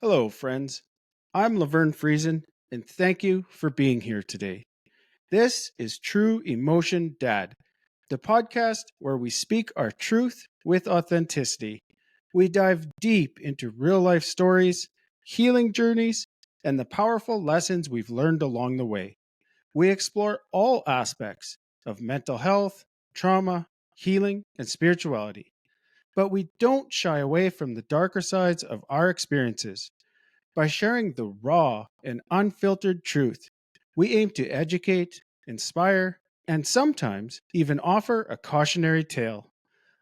Hello, friends. I'm Laverne Friesen, and thank you for being here today. This is True Emotion Dad, the podcast where we speak our truth with authenticity. We dive deep into real life stories, healing journeys, and the powerful lessons we've learned along the way. We explore all aspects of mental health, trauma, healing, and spirituality. But we don't shy away from the darker sides of our experiences. By sharing the raw and unfiltered truth, we aim to educate, inspire, and sometimes even offer a cautionary tale.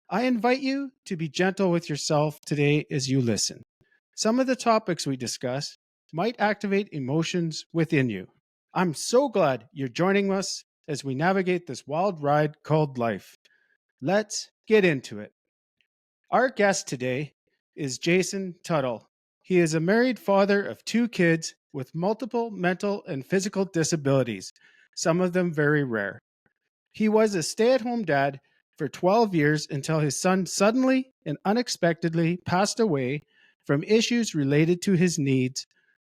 I invite you to be gentle with yourself today as you listen. Some of the topics we discuss might activate emotions within you. I'm so glad you're joining us as we navigate this wild ride called life. Let's get into it. Our guest today is Jason Tuttle. He is a married father of two kids with multiple mental and physical disabilities, some of them very rare. He was a stay at home dad for 12 years until his son suddenly and unexpectedly passed away from issues related to his needs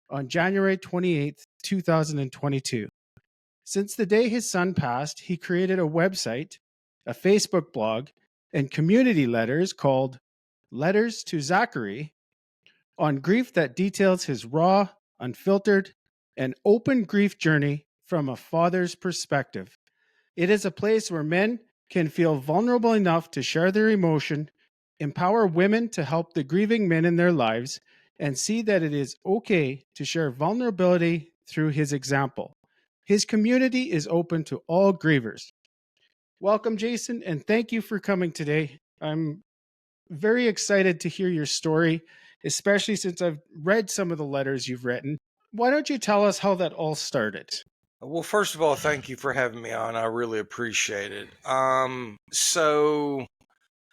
on January 28th, 2022. Since the day his son passed, he created a website, a Facebook blog, and community letters called Letters to Zachary on grief that details his raw, unfiltered, and open grief journey from a father's perspective. It is a place where men can feel vulnerable enough to share their emotion, empower women to help the grieving men in their lives, and see that it is okay to share vulnerability through his example. His community is open to all grievers. Welcome, Jason, and thank you for coming today. I'm very excited to hear your story, especially since I've read some of the letters you've written. Why don't you tell us how that all started? Well, first of all, thank you for having me on. I really appreciate it. So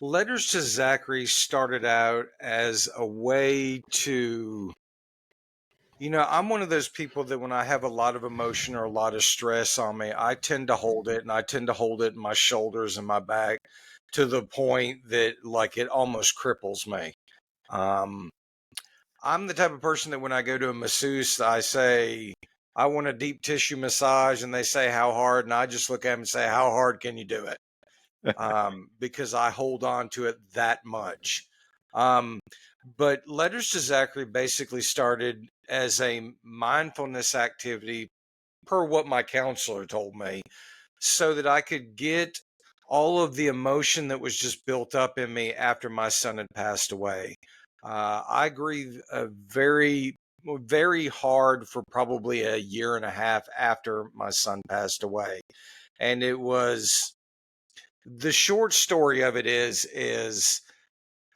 Letters to Zachary started out as a way to, I'm one of those people that when I have a lot of emotion or a lot of stress on me, I tend to hold it, and I tend to hold it in my shoulders and my back to the point that like it almost cripples me. Um, I'm the type of person that when I go to a masseuse, I say, I want a deep tissue massage, and they say, how hard? And I just look at them and say, how hard can you do it? Because I hold on to it that much. Um, but Letters to Zachary basically started as a mindfulness activity, per what my counselor told me, so that I could get all of the emotion that was just built up in me after my son had passed away. I grieved very hard for probably a year and a half after my son passed away. And it was the short story of it is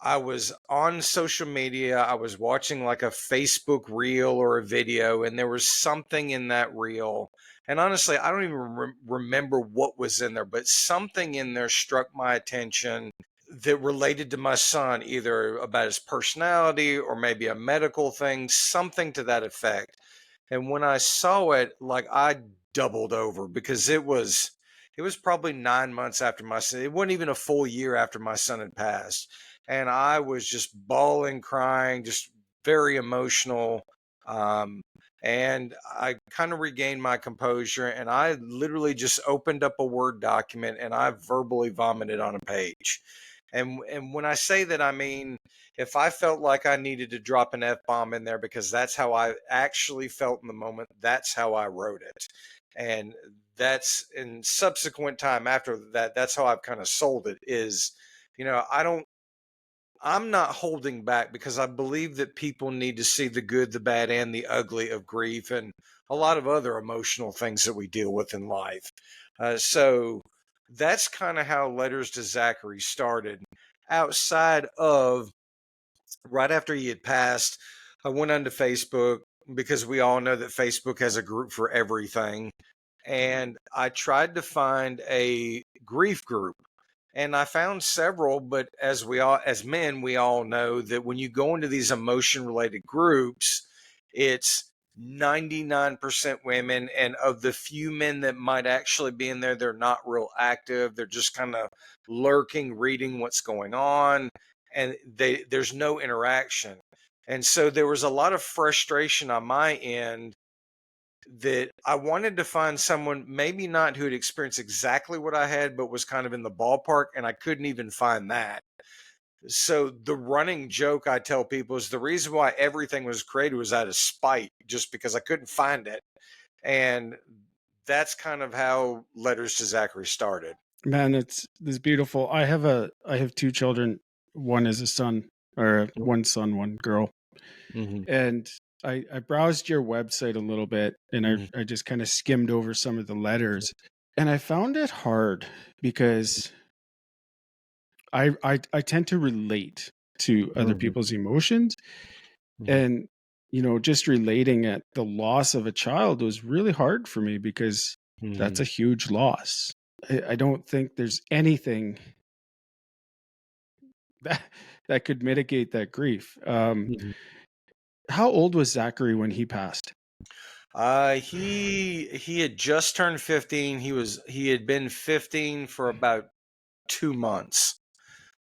I was on social media. I was watching like a Facebook reel or a video, and there was something in that reel. And honestly, I don't even remember what was in there, but something in there struck my attention that related to my son, either about his personality or maybe a medical thing, something to that effect. And when I saw it, like I doubled over because it was probably 9 months after my son. It wasn't even a full year after my son had passed, and I was just bawling, crying, just very emotional. Um, and I kind of regained my composure, and I literally just opened up a Word document and I verbally vomited on a page. And when I say that, I mean if I felt like I needed to drop an F bomb in there because that's how I actually felt in the moment, that's how I wrote it. And that's in subsequent time after that, that's how I've kind of sold it is, I don't I'm not holding back because I believe that people need to see the good, the bad, and the ugly of grief and a lot of other emotional things that we deal with in life. So that's kind of how Letters to Zachary started. Outside of right after he had passed, I went onto Facebook because we all know that Facebook has a group for everything. And I tried to find a grief group, and I found several, but as men, we all know that when you go into these emotion related groups, it's 99% women, and of the few men that might actually be in there, they're not real active. They're just kind of lurking, reading what's going on, and there's no interaction. And so there was a lot of frustration on my end that I wanted to find someone, maybe not who had experienced exactly what I had, but was kind of in the ballpark, and I couldn't even find that. So the running joke I tell people is the reason why everything was created was out of spite, just because I couldn't find it. And that's kind of how Letters to Zachary started. Man, it's beautiful. I have two children. One is a son, or one son, one girl. Mm-hmm. And I browsed your website a little bit, and I just kind of skimmed over some of the letters, and I found it hard because I tend to relate to other Mm-hmm. people's emotions, and just relating at the loss of a child was really hard for me because that's Mm-hmm. a huge loss. I don't think there's anything that that could mitigate that grief. Mm-hmm. How old was Zachary when he passed? He had just turned 15. He had been 15 for about 2 months.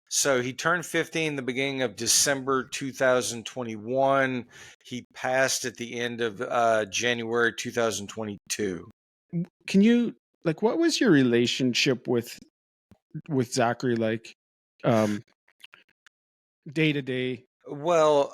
So he turned 15 the beginning of December 2021. He passed at the end of January 2022. Can you like what was your relationship with Zachary like um day to day? Well,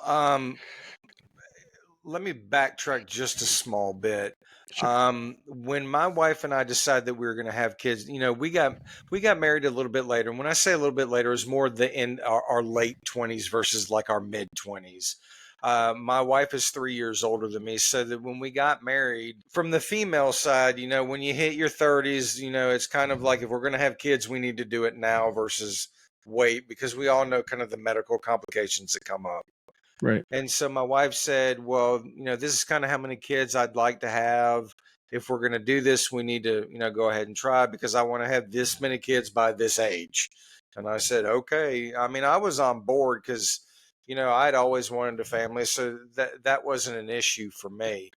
let me backtrack just a small bit. Sure. When my wife and I decided that we were going to have kids, we got married a little bit later. And when I say a little bit later, it was more the in our late 20s versus like our mid 20s. My wife is 3 years older than me, so that when we got married, from the female side, when you hit your 30s, it's kind of like if we're going to have kids, we need to do it now versus wait, because we all know kind of the medical complications that come up. Right. And so my wife said, well, this is kind of how many kids I'd like to have. If we're going to do this, we need to, go ahead and try, because I want to have this many kids by this age. And I said, okay. I mean, I was on board because, I'd always wanted a family. So that wasn't an issue for me.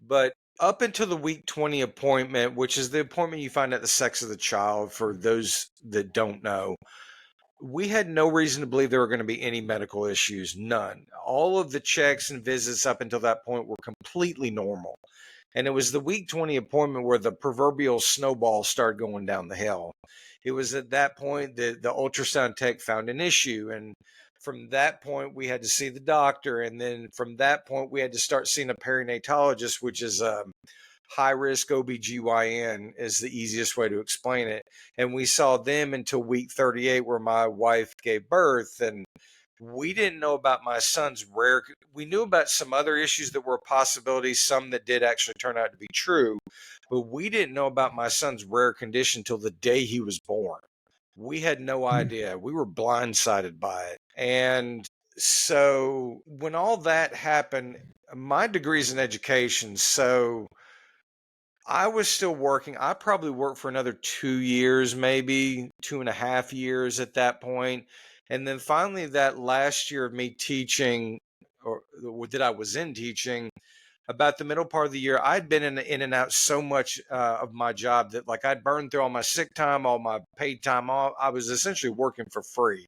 But up until the week 20 appointment, which is the appointment you find out the sex of the child, for those that don't know, we had no reason to believe there were going to be any medical issues. None. All of the checks and visits up until that point were completely normal. And it was the week 20 appointment where the proverbial snowball started going down the hill. It was at that point that the ultrasound tech found an issue. And from that point, we had to see the doctor. And then from that point, we had to start seeing a perinatologist, which is high risk OBGYN, is the easiest way to explain it. And we saw them until week 38, where my wife gave birth. And we didn't know about my son's rare. We knew about some other issues that were a possibility, some that did actually turn out to be true, but we didn't know about my son's rare condition till the day he was born. We had no idea. We were blindsided by it. And so when all that happened, my degree's in education. So I was still working. I probably worked for another 2 years, maybe 2.5 years at that point. And then finally, that last year of me teaching, or that I was in teaching, about the middle part of the year, I'd been in and out so much of my job that, like, I'd burned through all my sick time, all my paid time off. I was essentially working for free.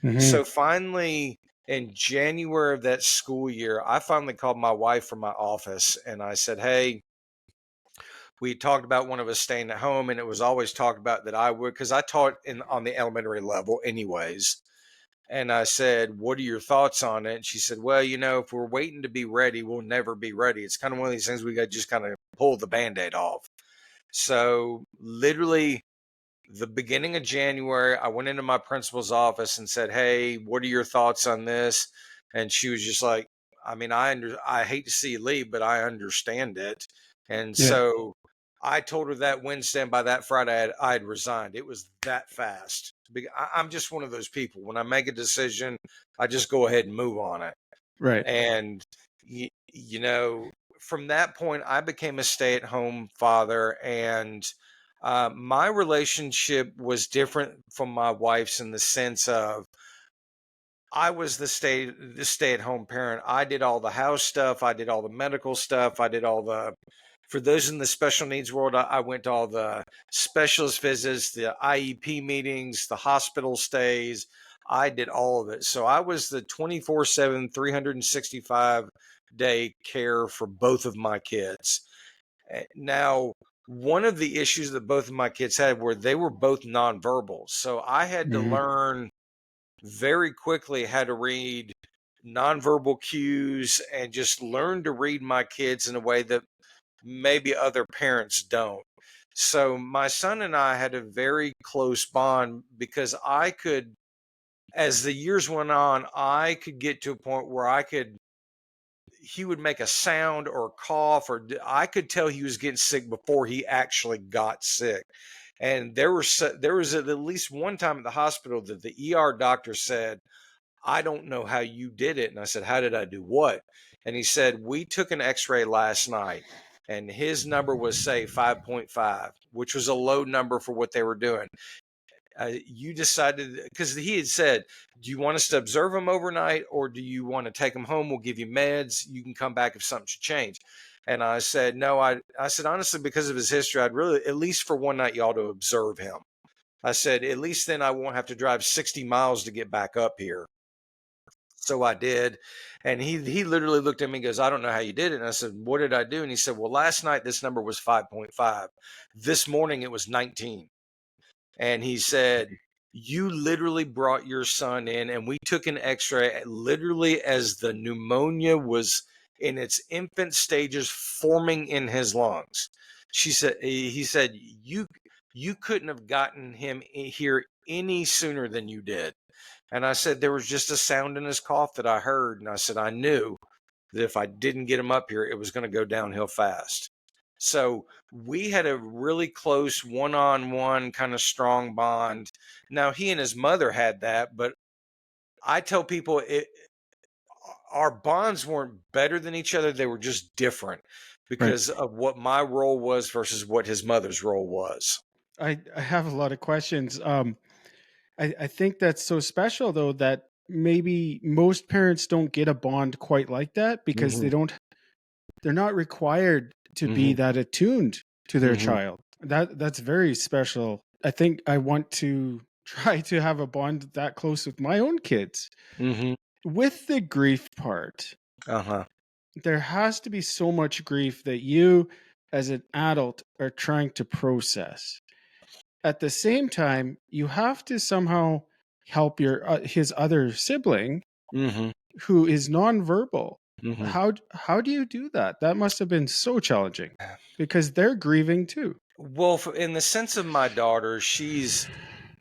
Hmm. So finally, in January of that school year, I finally called my wife from my office and I said, hey, we talked about one of us staying at home, and it was always talked about that I would, because I taught on the elementary level anyways. And I said, what are your thoughts on it? And she said, well, if we're waiting to be ready, we'll never be ready. It's kind of one of these things we got to just kind of pull the Band-Aid off. So literally the beginning of January, I went into my principal's office and said, hey, what are your thoughts on this? And she was just like, I mean, I hate to see you leave, but I understand it. And Yeah. so I told her that Wednesday, and by that Friday, I had resigned. It was that fast. I'm just one of those people. When I make a decision, I just go ahead and move on it. Right. And, from that point, I became a stay-at-home father. And my relationship was different from my wife's, in the sense of I was the stay-at-home parent. I did all the house stuff. I did all the medical stuff. I did all the, for those in the special needs world, I went to all the specialist visits, the IEP meetings, the hospital stays. I did all of it. So I was the 24/7, 365-day care for both of my kids. Now, one of the issues that both of my kids had were they were both nonverbal. So I had to Mhm. learn very quickly how to read nonverbal cues and just learn to read my kids in a way that maybe other parents don't. So my son and I had a very close bond because I could, as the years went on, I could get to a point where he would make a sound or cough, or I could tell he was getting sick before he actually got sick. And there was at least one time at the hospital that the ER doctor said, "I don't know how you did it." And I said, "How did I do what?" And he said, "We took an x-ray last night and his number was, say, 5.5, which was a low number for what they were doing. You decided," because he had said, "Do you want us to observe him overnight or do you want to take him home? We'll give you meds. You can come back if something should change." And I said, "No, I said, honestly, because of his history, I'd really, at least for one night, you ought to observe him." I said, "At least then I won't have to drive 60 miles to get back up here." So I did. And he literally looked at me and goes, "I don't know how you did it." And I said, "What did I do?" And he said, "Well, last night this number was 5.5. This morning it was 19." And he said, "You literally brought your son in and we took an x-ray literally as the pneumonia was in its infant stages forming in his lungs." He said, you couldn't have gotten him here any sooner than you did." And I said, "There was just a sound in his cough that I heard." And I said, "I knew that if I didn't get him up here, it was going to go downhill fast." So we had a really close one-on-one kind of strong bond. Now he and his mother had that, but I tell people our bonds weren't better than each other. They were just different Right. because of what my role was versus what his mother's role was. I have a lot of questions. I think that's so special though that maybe most parents don't get a bond quite like that because Hmm. they're not required to be Hmm. that attuned to their Hmm. child. That's very special. I think I want to try to have a bond that close with my own kids. Hmm. With the grief part, Uh-huh. there has to be so much grief that you as an adult are trying to process. At the same time, you have to somehow help your his other sibling Hmm. who is nonverbal. Hmm. How do you do that? That must have been so challenging because they're grieving too. Well, in the sense of my daughter,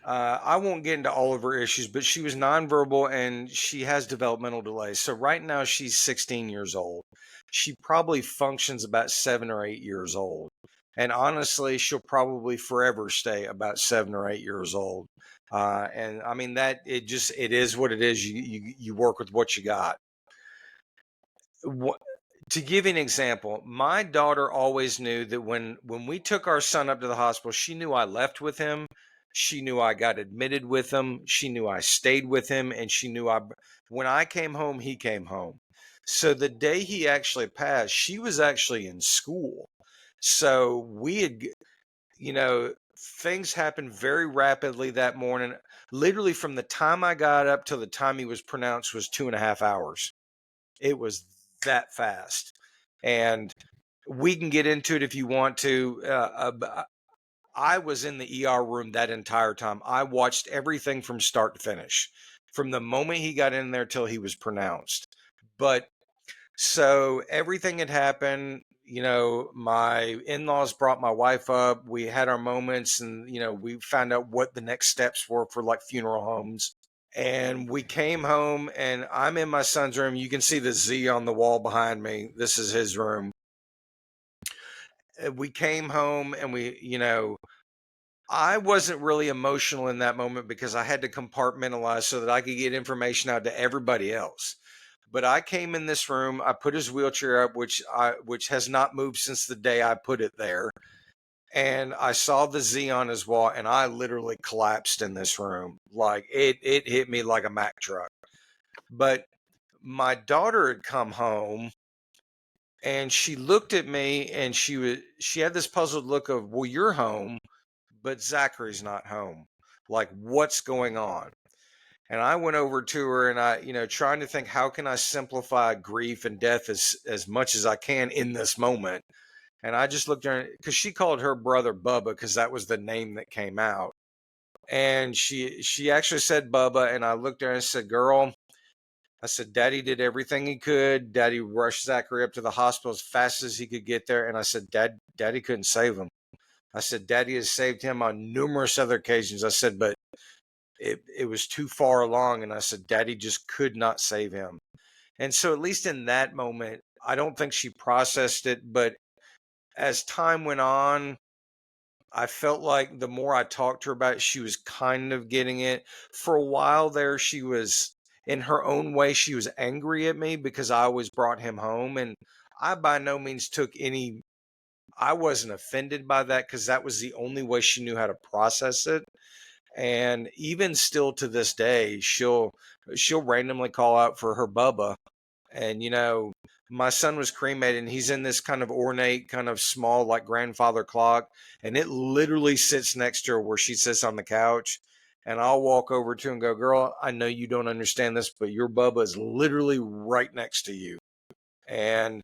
I won't get into all of her issues, but she was nonverbal and she has developmental delays. So right now she's 16 years old. She probably functions about 7 or 8 years old. And honestly, she'll probably forever stay about 7 or 8 years old. And I mean that it is what it is. You work with what you got. What, to give you an example, my daughter always knew that when we took our son up to the hospital, she knew I left with him. She knew I got admitted with him. She knew I stayed with him, and she knew I when I came home, he came home. So the day he actually passed, she was actually in school. So we had, you know, things happened very rapidly that morning. Literally from the time I got up till the time he was pronounced was 2.5 hours. It was that fast. And we can get into it if you want to. I was in the ER room that entire time. I watched everything from start to finish, from the moment he got in there till he was pronounced. But so everything had happened. My in laws brought my wife up. We had our moments, and, we found out what the next steps were for like funeral homes. And we came home, and I'm in my son's room. You can see the Z on the wall behind me. This is his room. We came home, and I wasn't really emotional in that moment because I had to compartmentalize so that I could get information out to everybody else. But I came in this room, I put his wheelchair up, which has not moved since the day I put it there. And I saw the Z on his wall, and I literally collapsed in this room. Like it hit me like a Mack truck. But my daughter had come home and she looked at me and she had this puzzled look of, "Well, you're home, but Zachary's not home. Like, what's going on?" And I went over to her and trying to think, how can I simplify grief and death as much as I can in this moment? And I just looked at her because she called her brother Bubba because that was the name that came out. And she actually said Bubba, and I looked at her and said, "Girl," I said, "Daddy did everything he could. Daddy rushed Zachary up to the hospital as fast as he could get there." And I said, Daddy couldn't save him. I said, "Daddy has saved him on numerous other occasions." I said, "But it was too far along." And I said, "Daddy just could not save him." And so at least in that moment, I don't think she processed it. But as time went on, I felt like the more I talked to her about it, she was kind of getting it. For a while there, she was, in her own way, she was angry at me because I always brought him home. And I by no means I wasn't offended by that because that was the only way she knew how to process it. And even still to this day, she'll randomly call out for her Bubba. And my son was cremated, and he's in this kind of ornate, kind of small, like grandfather clock, and it literally sits next to her where she sits on the couch. And I'll walk over to her and go, "Girl, I know you don't understand this, but your Bubba is literally right next to you." And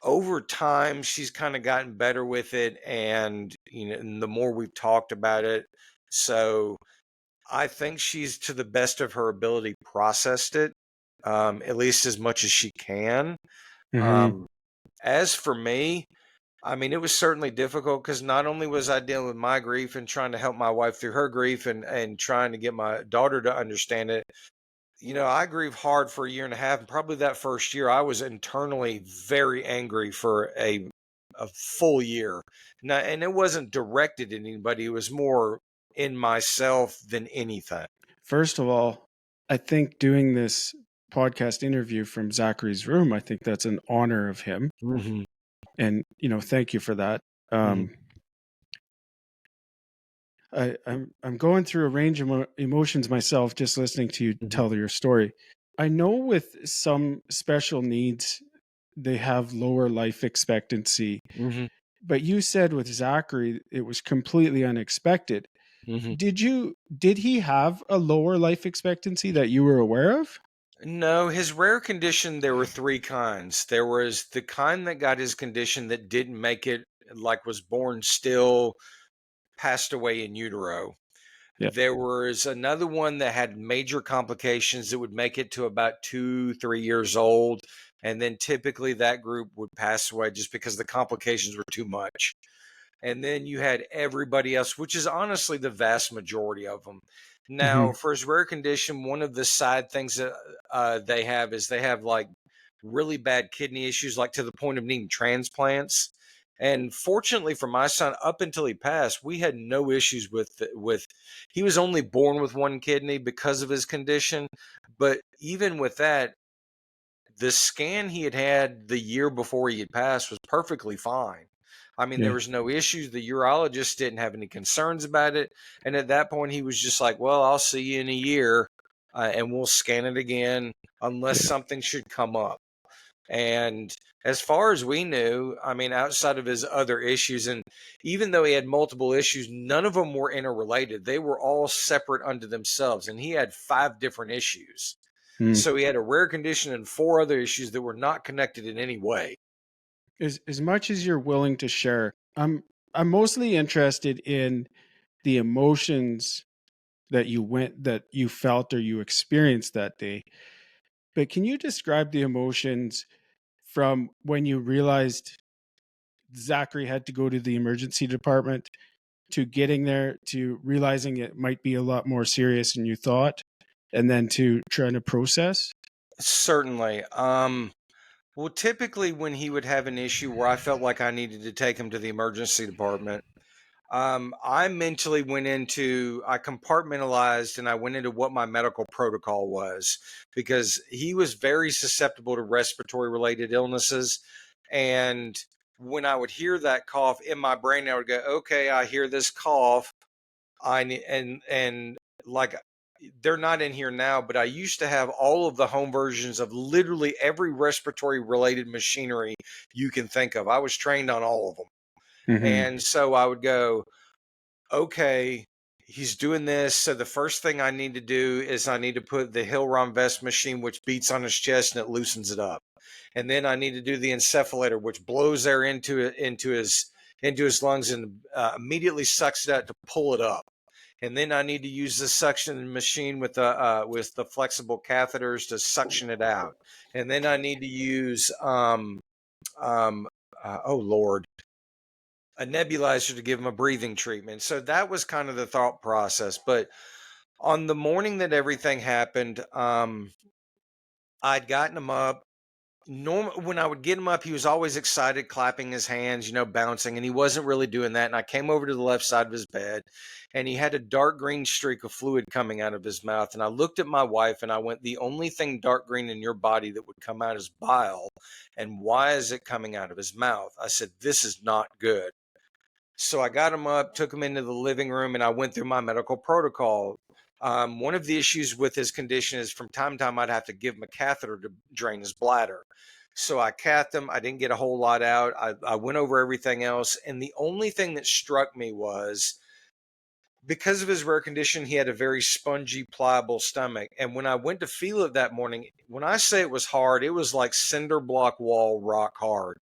over time, she's kind of gotten better with it, and and the more we've talked about it, so I think she's, to the best of her ability, processed it, at least as much as she can. Mm-hmm. Um, as for me, I mean, it was certainly difficult because not only was I dealing with my grief and trying to help my wife through her grief and trying to get my daughter to understand it. I grieved hard for a year and a half, and probably that first year, I was internally very angry for a full year. Now, and it wasn't directed at anybody; it was more in myself than anything. First of all, I think doing this podcast interview from Zachary's room, I think that's an honor of him. Mm-hmm. And, thank you for that. Mm-hmm. I'm going through a range of emotions myself just listening to you Mm-hmm. tell your story. I know with some special needs, they have lower life expectancy, Mm-hmm. but you said with Zachary, it was completely unexpected. Mm-hmm. Did he have a lower life expectancy that you were aware of? No, his rare condition, there were three kinds. There was the kind that got his condition that didn't make it, like was born still, passed away in utero. Yeah. There was another one that had major complications that would make it to about 2, 3 years old. And then typically that group would pass away just because the complications were too much. And then you had everybody else, which is honestly the vast majority of them. Hmm. Now, for his rare condition, one of the side things that they have is they have like really bad kidney issues, like to the point of needing transplants. And fortunately for my son, up until he passed, we had no issues with. He was only born with one kidney because of his condition, but even with that, the scan he had had the year before he had passed was perfectly fine. I mean, there Yeah. was no issues. The urologist didn't have any concerns about it. And at that point, he was just like, "Well, I'll see you in a year and we'll scan it again unless Yeah. something should come up." And as far as we knew, I mean, outside of his other issues, and even though he had multiple issues, none of them were interrelated. They were all separate unto themselves. And he had 5 different issues. Mm. So he had a rare condition and 4 other issues that were not connected in any way. As much as you're willing to share, I'm mostly interested in the emotions that you felt or you experienced that day. But can you describe the emotions from when you realized Zachary had to go to the emergency department to getting there to realizing it might be a lot more serious than you thought and then to trying to process? Certainly. Well, typically when he would have an issue where I felt like I needed to take him to the emergency department, I compartmentalized and I went into what my medical protocol was because he was very susceptible to respiratory related illnesses. And when I would hear that cough in my brain, I would go, "Okay, I hear this cough. I need," and like they're not in here now, but I used to have all of the home versions of literally every respiratory related machinery you can think of. I was trained on all of them. Mm-hmm. And so I would go, "Okay, he's doing this. So the first thing I need to do is I need to put the Hill-Rom vest machine, which beats on his chest and it loosens it up. And then I need to do the encephalator, which blows air into his lungs and immediately sucks it out to pull it up. And then I need to use the suction machine with the flexible catheters to suction it out. And then I need to use oh Lord, a nebulizer to give him a breathing treatment. So that was kind of the thought process. But on the morning that everything happened, I'd gotten him up. When I would get him up, he was always excited, clapping his hands, bouncing, and he wasn't really doing that. And I came over to the left side of his bed, and he had a dark green streak of fluid coming out of his mouth. And I looked at my wife and I went, the only thing dark green in your body that would come out is bile. And why is it coming out of his mouth? I said, this is not good. So I got him up, took him into the living room, and I went through my medical protocol. One of the issues with his condition is from time to time I'd have to give him a catheter to drain his bladder. So I cathed him. I didn't get a whole lot out. I went over everything else. And the only thing that struck me was because of his rare condition, he had a very spongy, pliable stomach. And when I went to feel it that morning, when I say it was hard, it was like cinder block wall rock hard.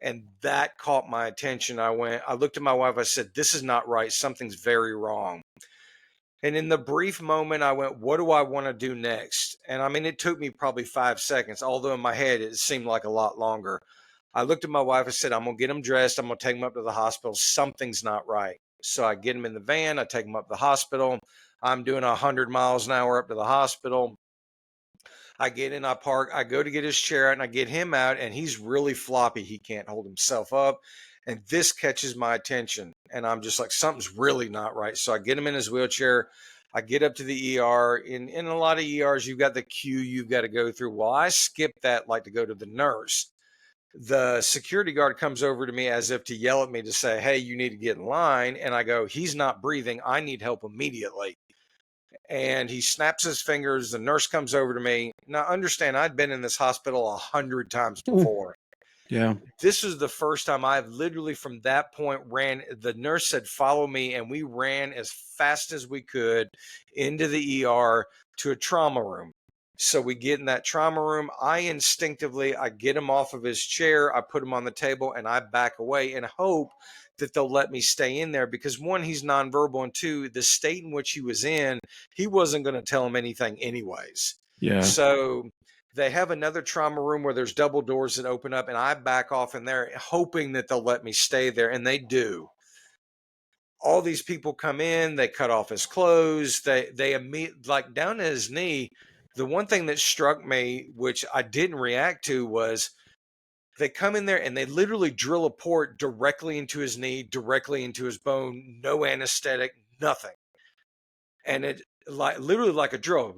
And that caught my attention. I looked at my wife. I said, this is not right. Something's very wrong. And in the brief moment, I went, what do I want to do next? And I mean, it took me probably 5 seconds, although in my head, it seemed like a lot longer. I looked at my wife. I said, I'm going to get him dressed. I'm going to take him up to the hospital. Something's not right. So I get him in the van. I take him up to the hospital. I'm doing 100 miles an hour up to the hospital. I get in, I park, I go to get his chair out, and I get him out, and he's really floppy. He can't hold himself up. And this catches my attention. And I'm just like, something's really not right. So I get him in his wheelchair. I get up to the ER. In a lot of ERs, you've got the queue you've got to go through. Well, I skipped that like to go to the nurse. The security guard comes over to me as if to yell at me to say, hey, you need to get in line. And I go, he's not breathing. I need help immediately. And he snaps his fingers. The nurse comes over to me. Now, understand, I'd been in this hospital 100 times before. Yeah. This was the first time I've literally from that point ran. The nurse said, follow me. And we ran as fast as we could into the ER to a trauma room. So we get in that trauma room. I get him off of his chair. I put him on the table and I back away and hope that they'll let me stay in there because one, he's nonverbal, and two, the state in which he was in, he wasn't going to tell him anything anyways. Yeah. So they have another trauma room where there's double doors that open up and I back off in there hoping that they'll let me stay there. And they do. All these people come in, they cut off his clothes. They immediately, like down to his knee. The one thing that struck me, which I didn't react to, was they come in there and they literally drill a port directly into his knee, directly into his bone, no anesthetic, nothing. And it literally like a drill,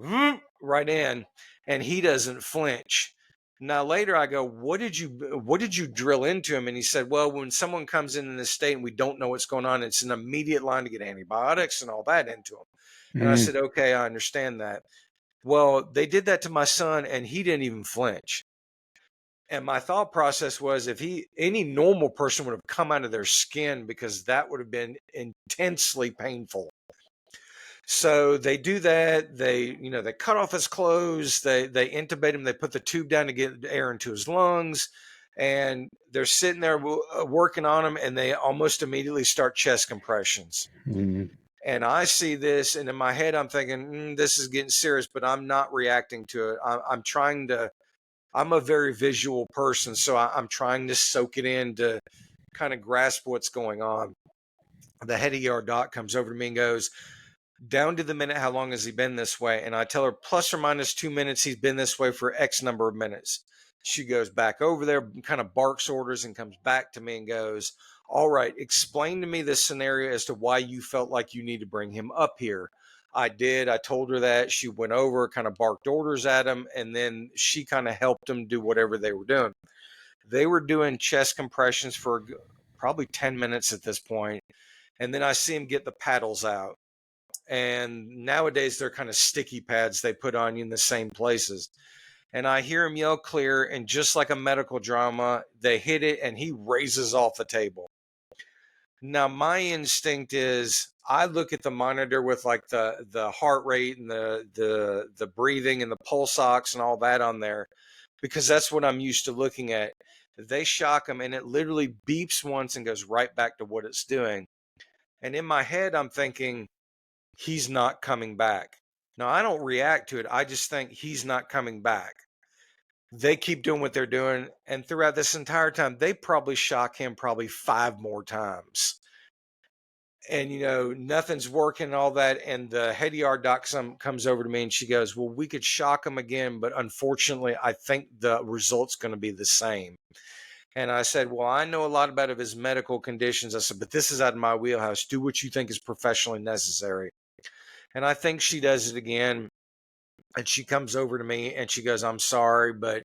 right in, and he doesn't flinch. Now later I go, what did you drill into him? And he said, well, when someone comes in this state and we don't know what's going on, it's an immediate line to get antibiotics and all that into him. And I said, okay, I understand that. Well, they did that to my son and he didn't even flinch. And my thought process was if any normal person would have come out of their skin because that would have been intensely painful. So they do that. They cut off his clothes. They intubate him. They put the tube down to get air into his lungs. And they're sitting there working on him. And they almost immediately start chest compressions. And I see this. And in my head, I'm thinking, this is getting serious. But I'm not reacting to it. I'm a very visual person, so I'm trying to soak it in to kind of grasp what's going on. The head ER doc comes over to me and goes, down to the minute, how long has he been this way? And I tell her, plus or minus 2 minutes, he's been this way for X number of minutes. She goes back over there, kind of barks orders and comes back to me and goes, all right, explain to me this scenario as to why you felt like you need to bring him up here. I did. I told her that. She went over, kind of barked orders at him, and then she kind of helped him do whatever they were doing. They were doing chest compressions for probably 10 minutes at this point, and then I see him get the paddles out. And nowadays, they're kind of sticky pads they put on you in the same places. And I hear him yell clear, and just like a medical drama, they hit it, and he raises off the table. Now, my instinct is I look at the monitor with like the heart rate and the breathing and the pulse ox and all that on there because that's what I'm used to looking at. They shock him and it literally beeps once and goes right back to what it's doing. And in my head, I'm thinking, he's not coming back. Now, I don't react to it. I just think he's not coming back. They keep doing what they're doing. And throughout this entire time, they probably shock him probably 5 more times. And, nothing's working and all that. And the head ER doc comes over to me and she goes, well, we could shock him again. But unfortunately, I think the result's going to be the same. And I said, well, I know a lot about his medical conditions. I said, but this is out of my wheelhouse. Do what you think is professionally necessary. And I think she does it again. And she comes over to me and she goes, I'm sorry, but,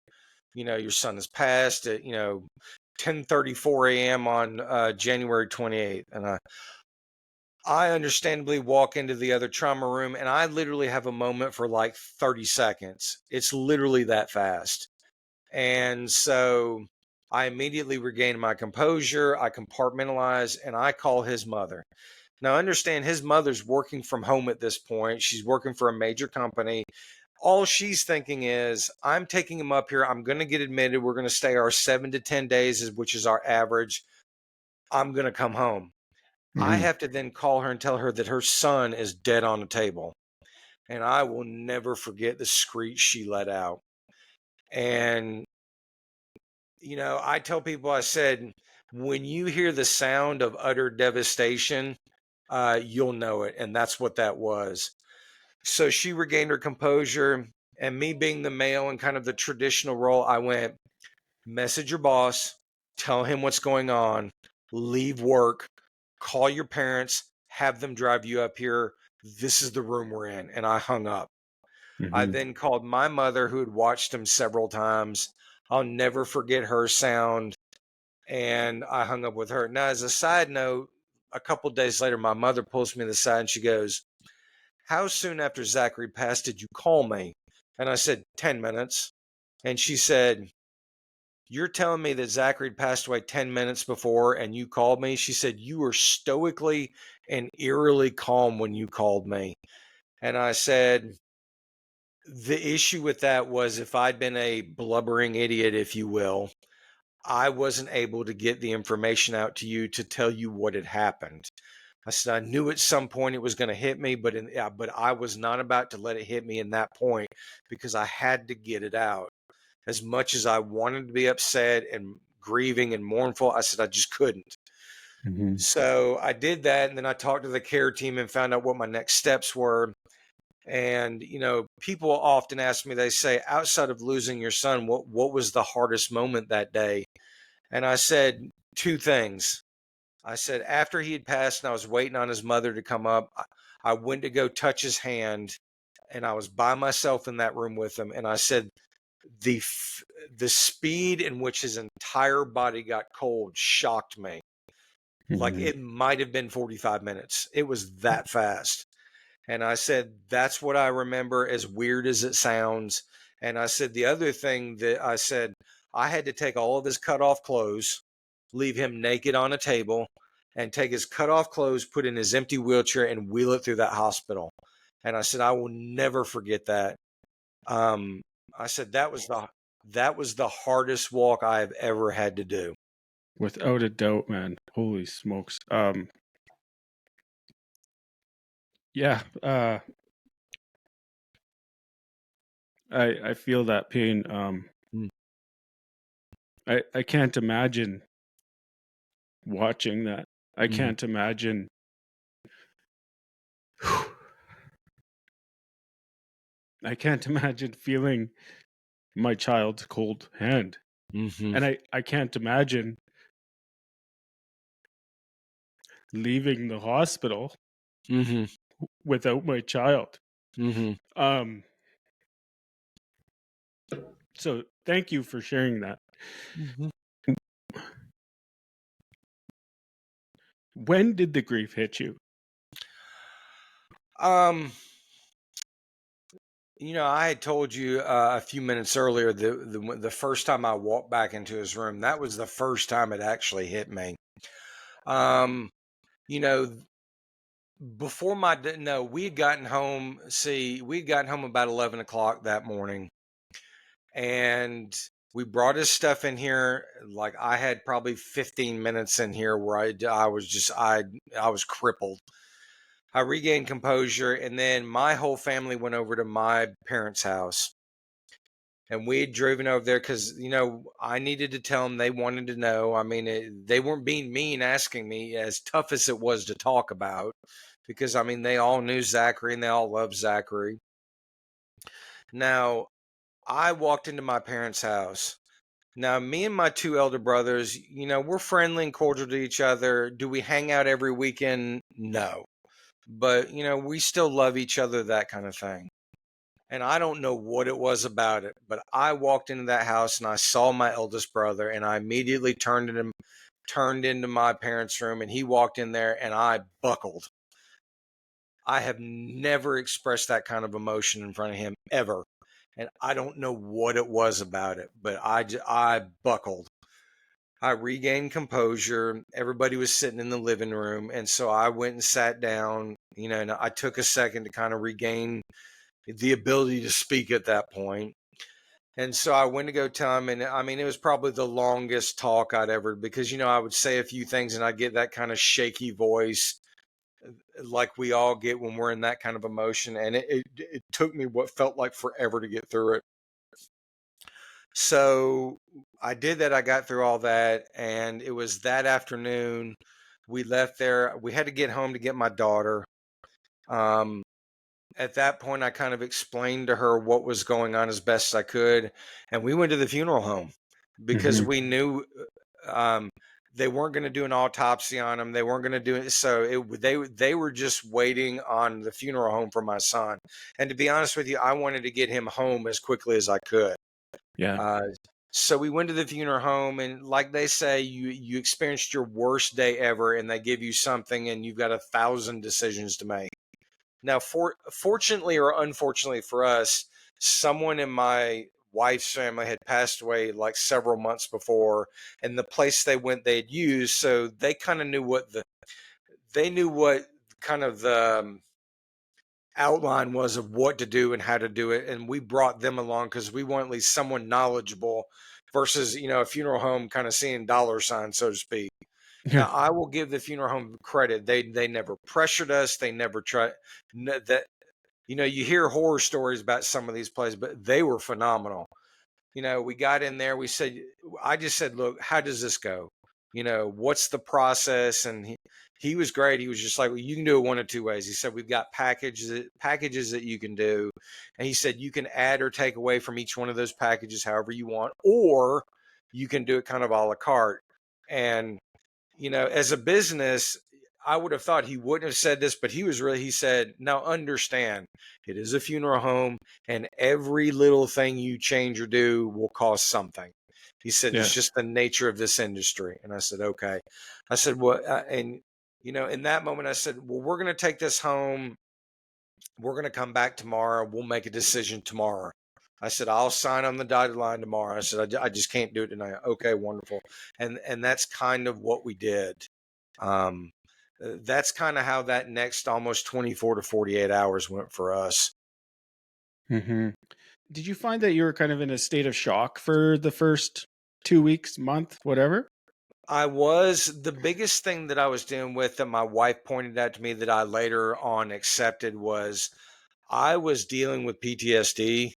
your son has passed at, 10:34 a.m. on January 28th. And I understandably walk into the other trauma room and I literally have a moment for like 30 seconds. It's literally that fast. And so I immediately regain my composure. I compartmentalize and I call his mother. Now, understand his mother's working from home at this point. She's working for a major company. All she's thinking is, I'm taking him up here. I'm going to get admitted. We're going to stay our 7 to 10 days, which is our average. I'm going to come home. I have to then call her and tell her that her son is dead on the table. And I will never forget the screech she let out. And, I tell people, I said, when you hear the sound of utter devastation, you'll know it. And that's what that was. So she regained her composure. And me being the male and kind of the traditional role, I went, message your boss, tell him what's going on, leave work, call your parents, have them drive you up here. This is the room we're in. And I hung up. I then called my mother, who had watched him several times. I'll never forget her sound. And I hung up with her. Now, as a side note, a couple of days later, my mother pulls me to the side and she goes, how soon after Zachary passed did you call me? And I said, 10 minutes. And she said, you're telling me that Zachary passed away 10 minutes before and you called me? She said, you were stoically and eerily calm when you called me. And I said, the issue with that was if I'd been a blubbering idiot, if you will, I wasn't able to get the information out to you to tell you what had happened. I said, I knew at some point it was going to hit me, but I was not about to let it hit me in that point because I had to get it out. As much as I wanted to be upset and grieving and mournful, I said, I just couldn't. So I did that. And then I talked to the care team and found out what my next steps were. And, people often ask me, they say, outside of losing your son, what was the hardest moment that day? And I said 2 things. I said, after he had passed and I was waiting on his mother to come up, I went to go touch his hand and I was by myself in that room with him. And I said, the speed in which his entire body got cold shocked me. Like it might have been 45 minutes. It was that fast. And I said, that's what I remember, as weird as it sounds. And I said, the other thing that I said, I had to take all of his cut off clothes, leave him naked on a table, and take his cut off clothes, put in his empty wheelchair, and wheel it through that hospital. And I said, I will never forget that. I said, that was the hardest walk I have ever had to do. Without a doubt, man. Holy smokes. Yeah. I feel that pain. I can't imagine watching that. I can't imagine. I can't imagine feeling my child's cold hand. And I can't imagine leaving the hospital without my child. So thank you for sharing that. When did the grief hit you? I had told you a few minutes earlier the first time I walked back into his room, that was the first time it actually hit me. you know, before my no, we had gotten home. See, we'd gotten home about 11 o'clock that morning, and we brought his stuff in here. Like I had probably 15 minutes in here where I was just I was crippled. I regained composure, and then my whole family went over to my parents' house, and we had driven over there because I needed to tell them. They wanted to know. I mean, they weren't being mean, asking me, as tough as it was to talk about, because I mean they all knew Zachary and they all loved Zachary. Now I walked into my parents' house. Now, me and my two elder brothers, we're friendly and cordial to each other. Do we hang out every weekend? No. But, we still love each other, that kind of thing. And I don't know what it was about it, but I walked into that house and I saw my eldest brother, and I immediately turned into my parents' room, and he walked in there and I buckled. I have never expressed that kind of emotion in front of him ever. And I don't know what it was about it, but I buckled. I regained composure. Everybody was sitting in the living room. And so I went and sat down, and I took a second to kind of regain the ability to speak at that point. And so I went to go tell him. And I mean, it was probably the longest talk I'd ever, because, I would say a few things and I'd get that kind of shaky voice like we all get when we're in that kind of emotion. And it took me what felt like forever to get through it. So I did that. I got through all that. And it was that afternoon we left there. We had to get home to get my daughter. At that point, I kind of explained to her what was going on as best I could. And we went to the funeral home because Mm-hmm. we knew they weren't going to do an autopsy on him. They weren't going to do it. So they were just waiting on the funeral home for my son. And to be honest with you, I wanted to get him home as quickly as I could. Yeah. Uh, so we went to the funeral home, and like they say, you experienced your worst day ever, and they give you something, and you've got 1,000 decisions to make. Now, fortunately or unfortunately for us, someone in my wife's family had passed away like several months before, and the place they went they had used, so they kind of knew what kind of the outline was of what to do and how to do it, and we brought them along because we want at least someone knowledgeable versus a funeral home kind of seeing dollar signs, so to speak. Yeah. Now I will give the funeral home credit. They never pressured us. They never tried that. You hear horror stories about some of these places, but they were phenomenal. We got in there. I just said, look, how does this go? What's the process? And he was great. He was just like, well, you can do it one of two ways. He said, we've got packages that you can do. And he said, you can add or take away from each one of those packages however you want, or you can do it kind of a la carte. And, as a business, I would have thought he wouldn't have said this, but he said, now understand, it is a funeral home and every little thing you change or do will cost something. He said, it's Yeah. just the nature of this industry. And I said, okay. I said, well, and, in that moment, I said, well, we're going to take this home. We're going to come back tomorrow. We'll make a decision tomorrow. I said, I'll sign on the dotted line tomorrow. I said, I just can't do it tonight. Okay, wonderful. And that's kind of what we did. Um, that's kind of how that next almost 24 to 48 hours went for us. Mm-hmm. Did you find that you were kind of in a state of shock for the first 2 weeks, month, whatever? The biggest thing that I was dealing with that my wife pointed out to me that I later on accepted was I was dealing with PTSD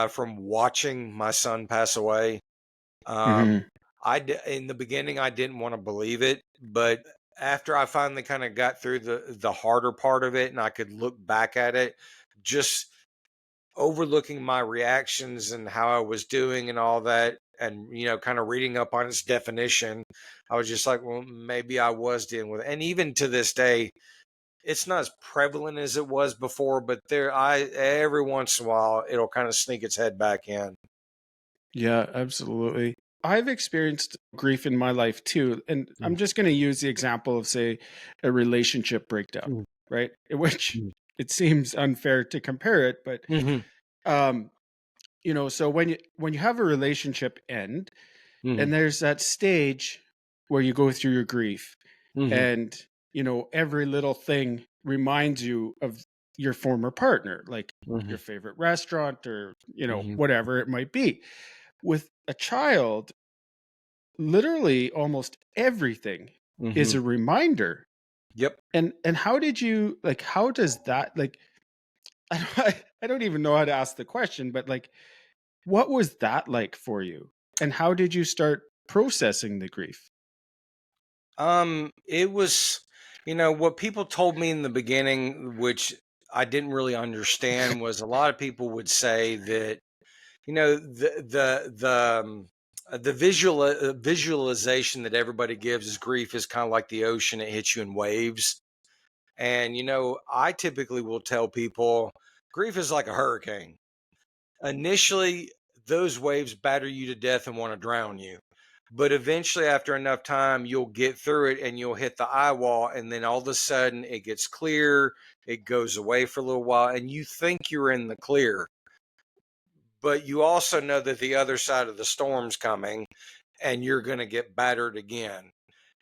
from watching my son pass away. Mm-hmm. In the beginning, I didn't want to believe it, but after I finally kind of got through the harder part of it and I could look back at it, just overlooking my reactions and how I was doing and all that, and kind of reading up on its definition, I was just like, well, maybe I was dealing with it. And even to this day, it's not as prevalent as it was before, but every once in a while it'll kind of sneak its head back in. Yeah, absolutely. I've experienced grief in my life too. And I'm just going to use the example of, say, a relationship breakdown, right? In which it seems unfair to compare it, but, Mm-hmm. um, so when you have a relationship end, Mm-hmm. and there's that stage where you go through your grief, Mm-hmm. and every little thing reminds you of your former partner, like Mhm, your favorite restaurant or, mhm, whatever it might be. With a child, literally almost everything is mhm. a reminder. Yep. And how does that, like, I don't even know how to ask the question, but like, what was that like for you? And how did you start processing the grief? It was, what people told me in the beginning, which I didn't really understand, was a lot of people would say that, the visualization that everybody gives is grief is kind of like the ocean; it hits you in waves. And I typically will tell people grief is like a hurricane. Initially, those waves batter you to death and want to drown you. But eventually, after enough time, you'll get through it and you'll hit the eye wall. And then all of a sudden, it gets clear. It goes away for a little while, and you think you're in the clear. But you also know that the other side of the storm's coming and you're going to get battered again.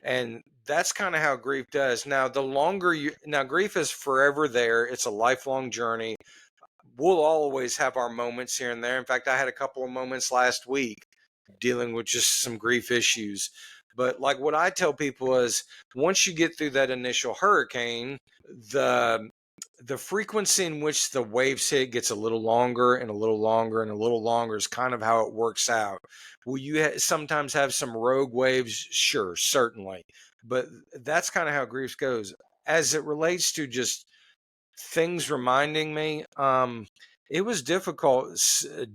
And that's kind of how grief does. Now, grief is forever there. It's a lifelong journey. We'll always have our moments here and there. In fact, I had a couple of moments last week dealing with just some grief issues. But like what I tell people is once you get through that initial hurricane, the the frequency in which the waves hit gets a little longer and a little longer and a little longer is kind of how it works out. Will you sometimes have some rogue waves? Sure, certainly. But that's kind of how grief goes. As it relates to just things reminding me, it was difficult.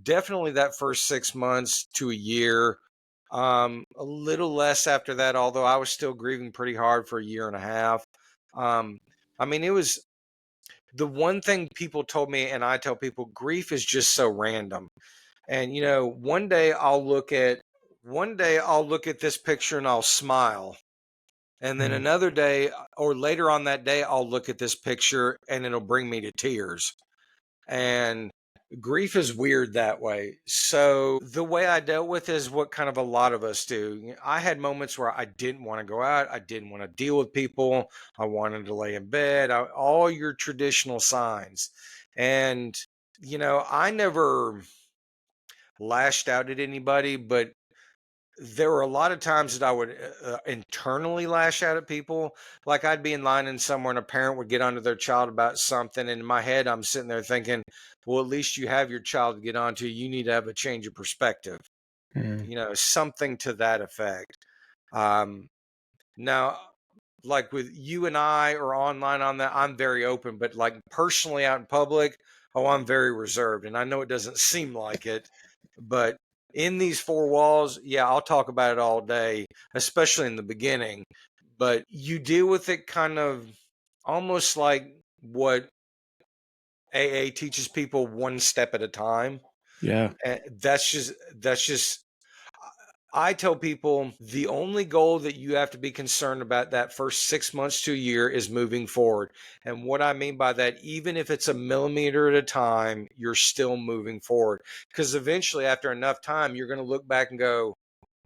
Definitely that first 6 months to a year. A little less after that, although I was still grieving pretty hard for a year and a half. Um, I mean, it was the one thing people told me, and I tell people, grief is just so random. And one day I'll look at this picture and I'll smile. And then Mm. another day or later on that day, I'll look at this picture and it'll bring me to tears. And grief is weird that way. So the way I dealt with it is what kind of a lot of us do. I had moments where I didn't want to go out, I didn't want to deal with people, I wanted to lay in bed, all your traditional signs. And I never lashed out at anybody, but there were a lot of times that I would internally lash out at people. Like I'd be in line and somewhere, and a parent would get onto their child about something. And in my head, I'm sitting there thinking, well, at least you have your child to get onto. You need to have a change of perspective, Mm. something to that effect. Um, Now, like with you and I or online on that, I'm very open, but like personally out in public, oh, I'm very reserved. And I know it doesn't seem like it, but in these four walls, yeah, I'll talk about it all day, especially in the beginning. But you deal with it kind of almost like what AA teaches people, one step at a time. Yeah. And that's just I tell people the only goal that you have to be concerned about that first 6 months to a year is moving forward. And what I mean by that, even if it's a millimeter at a time, you're still moving forward. Because eventually, after enough time, you're going to look back and go,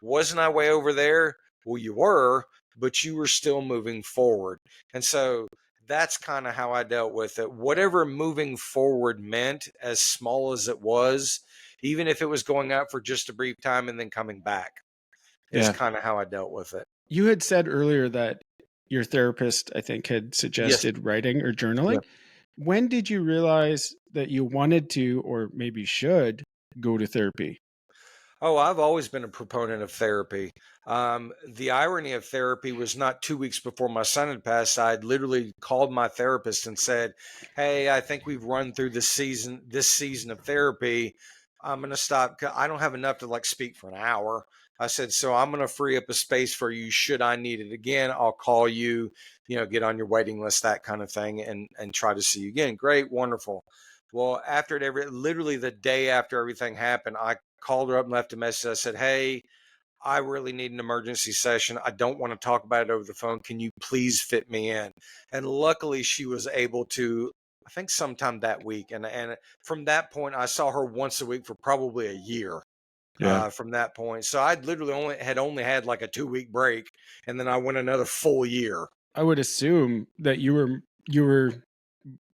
wasn't I way over there? Well, you were, but you were still moving forward. And so that's kind of how I dealt with it. Whatever moving forward meant, as small as it was, even if it was going out for just a brief time and then coming back, is Yeah. kind of how I dealt with it. You had said earlier that your therapist, I think, had Yes. suggested writing or Yeah. journaling. When did you realize that you wanted to, or maybe should, go to therapy? Oh, I've always been a proponent of therapy. The irony of therapy was not 2 weeks before my son had passed. I'd literally called my therapist and said, "Hey, I think we've run through this season of therapy. I'm going to stop. I don't have enough to like speak for an hour." I said, "So I'm going to free up a space for you. Should I need it again, I'll call you. Get on your waiting list, that kind of thing, and try to see you again." Great, wonderful. Well, literally the day after everything happened, I called her up and left a message. I said, "Hey, I really need an emergency session. I don't want to talk about it over the phone. Can you please fit me in?" And luckily, she was able to. I think sometime that week, and from that point, I saw her once a week for probably a year. Yeah. From that point, so I'd literally only had like a 2 week break, and then I went another full year. I would assume that you were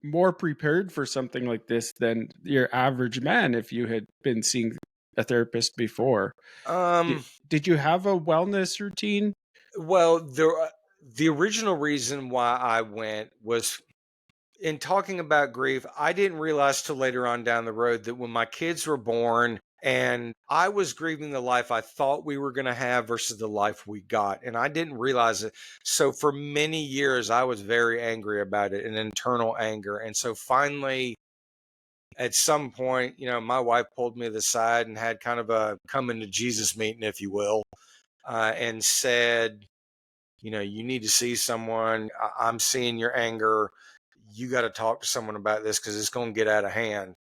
more prepared for something like this than your average man if you had been seeing a therapist before. Did, Um, did you have a wellness routine? well, the original reason why I went was in talking about grief. I didn't realize till later on down the road that when my kids were born and I was grieving the life I thought we were going to have versus the life we got. And I didn't realize it. So for many years, I was very angry about it, an internal anger. And so finally, at some point, my wife pulled me to the side and had kind of a coming to Jesus meeting, if you will, and said, you need to see someone. I'm seeing your anger. You got to talk to someone about this because it's going to get out of hand.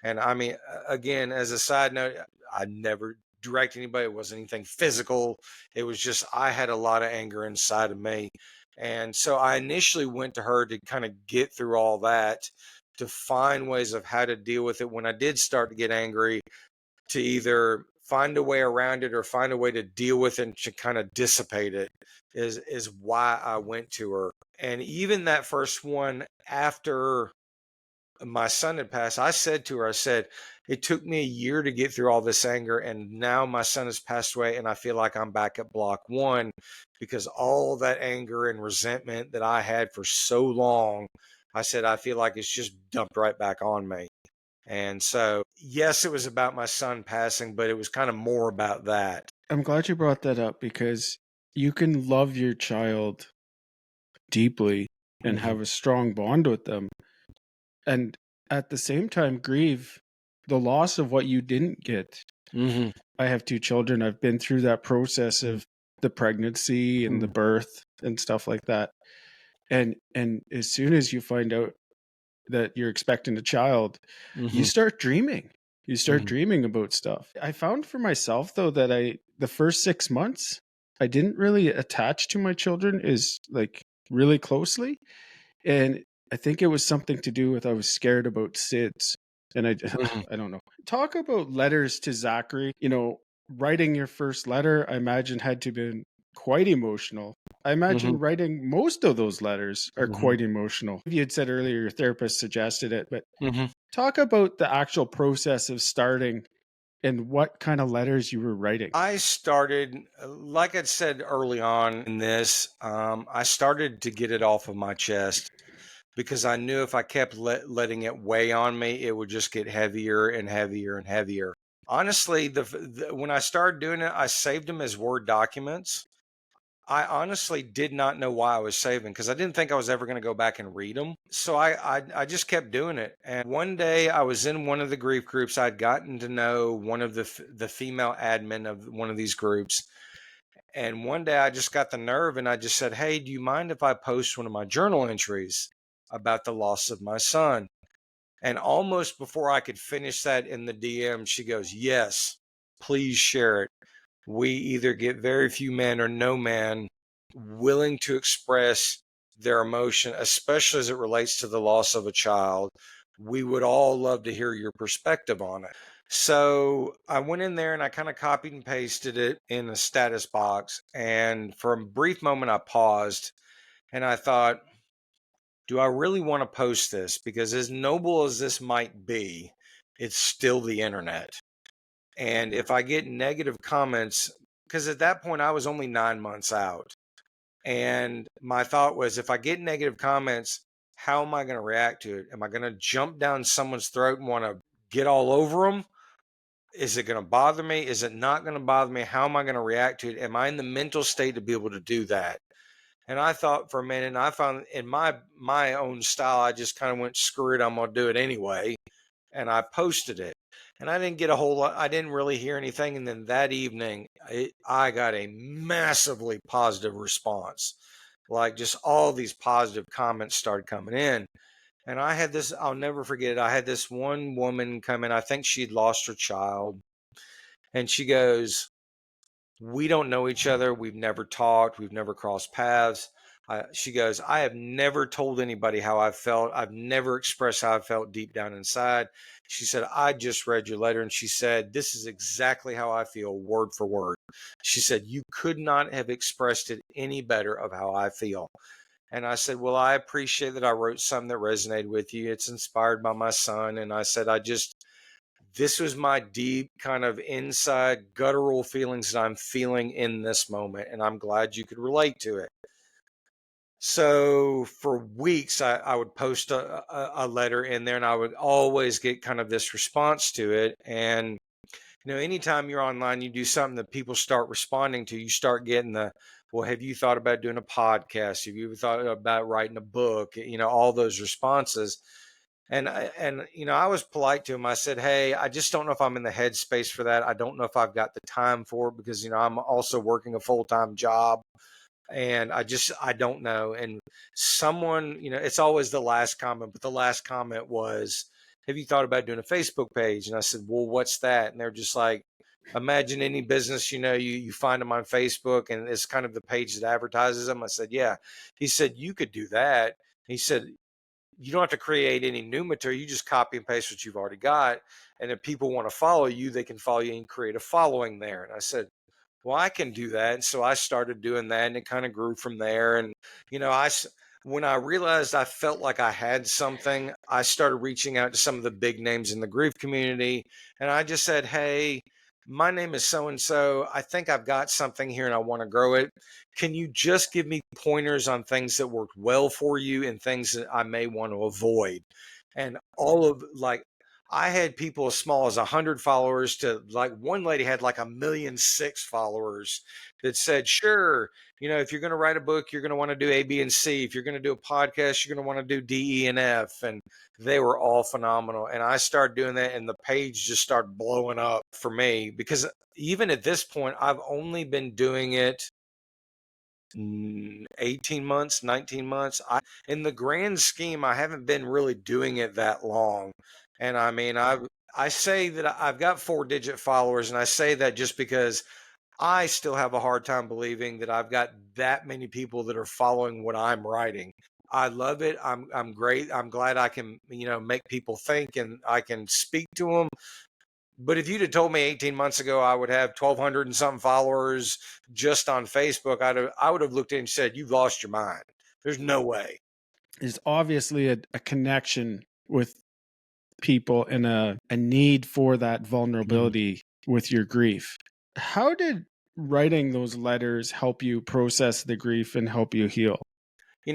And I mean, again, as a side note, I never direct anybody. It wasn't anything physical. It was just I had a lot of anger inside of me. And so I initially went to her to kind of get through all that, to find ways of how to deal with it when I did start to get angry, to either find a way around it or find a way to deal with it and to kind of dissipate it is why I went to her. And even that first one after my son had passed, I said to her, I said, it took me a year to get through all this anger. And now my son has passed away. And I feel like I'm back at block one because all that anger and resentment that I had for so long, I said, I feel like it's just dumped right back on me. And so, yes, it was about my son passing, but it was kind of more about that. I'm glad you brought that up because you can love your child deeply and Mm-hmm. have a strong bond with them, and at the same time grieve the loss of what you didn't get. Mm-hmm. I have two children. I've been through that process of the pregnancy and the birth and stuff like that. And as soon as you find out that you're expecting a child, you Mm-hmm. start dreaming. You start Mm-hmm. dreaming about stuff. I found for myself though that the first 6 months I didn't really attach to my children is like really closely. And I think it was something to do with I was scared about SIDS. And Mm-hmm. I don't know. Talk about letters to Zachary. Writing your first letter, I imagine had to been quite emotional. I Mm-hmm. imagine writing most of those letters are Mm-hmm. quite emotional. You had said earlier your therapist suggested it, but Mm-hmm. talk about the actual process of starting and what kind of letters you were writing. I started, like I said early on in this, I started to get it off of my chest because I knew if I kept letting it weigh on me, it would just get heavier and heavier and heavier. Honestly, when I started doing it, I saved them as Word documents. I honestly did not know why I was saving because I didn't think I was ever going to go back and read them. So I just kept doing it. And one day I was in one of the grief groups. I'd gotten to know one of the female admin of one of these groups. And one day I just got the nerve and I just said, "Hey, do you mind if I post one of my journal entries about the loss of my son?" And almost before I could finish that in the DM, she goes, "Yes, please share it. We either get very few men or no man willing to express their emotion, especially as it relates to the loss of a child. We would all love to hear your perspective on it." So I went in there and I kind of copied and pasted it in the status box. And for a brief moment, I paused and I thought, do I really want to post this? Because as noble as this might be, it's still the internet. And if I get negative comments, because at that point I was only 9 months out. And my thought was, if I get negative comments, how am I going to react to it? Am I going to jump down someone's throat and want to get all over them? Is it going to bother me? Is it not going to bother me? How am I going to react to it? Am I in the mental state to be able to do that? And I thought for a minute, and I found in my own style, I just kind of went, screw it, I'm going to do it anyway. And I posted it. And I didn't get a whole lot, I didn't really hear anything. And then that evening, I got a massively positive response. Like just all these positive comments started coming in. And I had this, I'll never forget it. I had this one woman come in, I think she'd lost her child. And she goes, "We don't know each other. We've never talked. We've never crossed paths." She goes, "I have never told anybody how I felt. I've never expressed how I felt deep down inside." She said, "I just read your letter." And she said, "This is exactly how I feel, word for word." She said, "You could not have expressed it any better of how I feel." And I said, well, I appreciate that I wrote something that resonated with you. It's inspired by my son. And I said, this was my deep kind of inside guttural feelings that I'm feeling in this moment. And I'm glad you could relate to it. So for weeks, I would post a letter in there, and I would always get kind of this response to it. And anytime you're online, you do something that people start responding to, you start getting well, have you thought about doing a podcast? Have you ever thought about writing a book? All those responses. And I was polite to him. I said, hey, I just don't know if I'm in the headspace for that. I don't know if I've got the time for it because, I'm also working a full-time job. And I don't know. And someone, it's always the last comment, but the last comment was, have you thought about doing a Facebook page? And I said, well, what's that? And they're just like, imagine any business, you find them on Facebook and it's kind of the page that advertises them. I said, yeah. He said, you could do that. He said, you don't have to create any new material. You just copy and paste what you've already got. And if people want to follow you, they can follow you and create a following there. And I said, well, I can do that. And so I started doing that and it kind of grew from there. And, when I realized I felt like I had something, I started reaching out to some of the big names in the grief community. And I just said, hey, my name is so and so. I think I've got something here and I want to grow it. Can you just give me pointers on things that worked well for you and things that I may want to avoid? And I had people as small as 100 followers to like one lady had like 1,000,006 followers that said, sure, if you're going to write a book, you're going to want to do A, B, and C. If you're going to do a podcast, you're going to want to do D, E, and F. And they were all phenomenal. And I started doing that and the page just started blowing up for me because even at this point, I've only been doing it 18 months, 19 months. In the grand scheme, I haven't been really doing it that long. And I mean, I say that I've got 4-digit followers, and I say that just because I still have a hard time believing that I've got that many people that are following what I'm writing. I love it. I'm great. I'm glad I can, make people think and I can speak to them. But if you'd have told me 18 months ago I would have 1,200 and something followers just on Facebook, I would have looked at it and said, you've lost your mind. There's no way. There's obviously a connection with people and a need for that vulnerability with your grief. How did writing those letters help you process the grief and help you heal?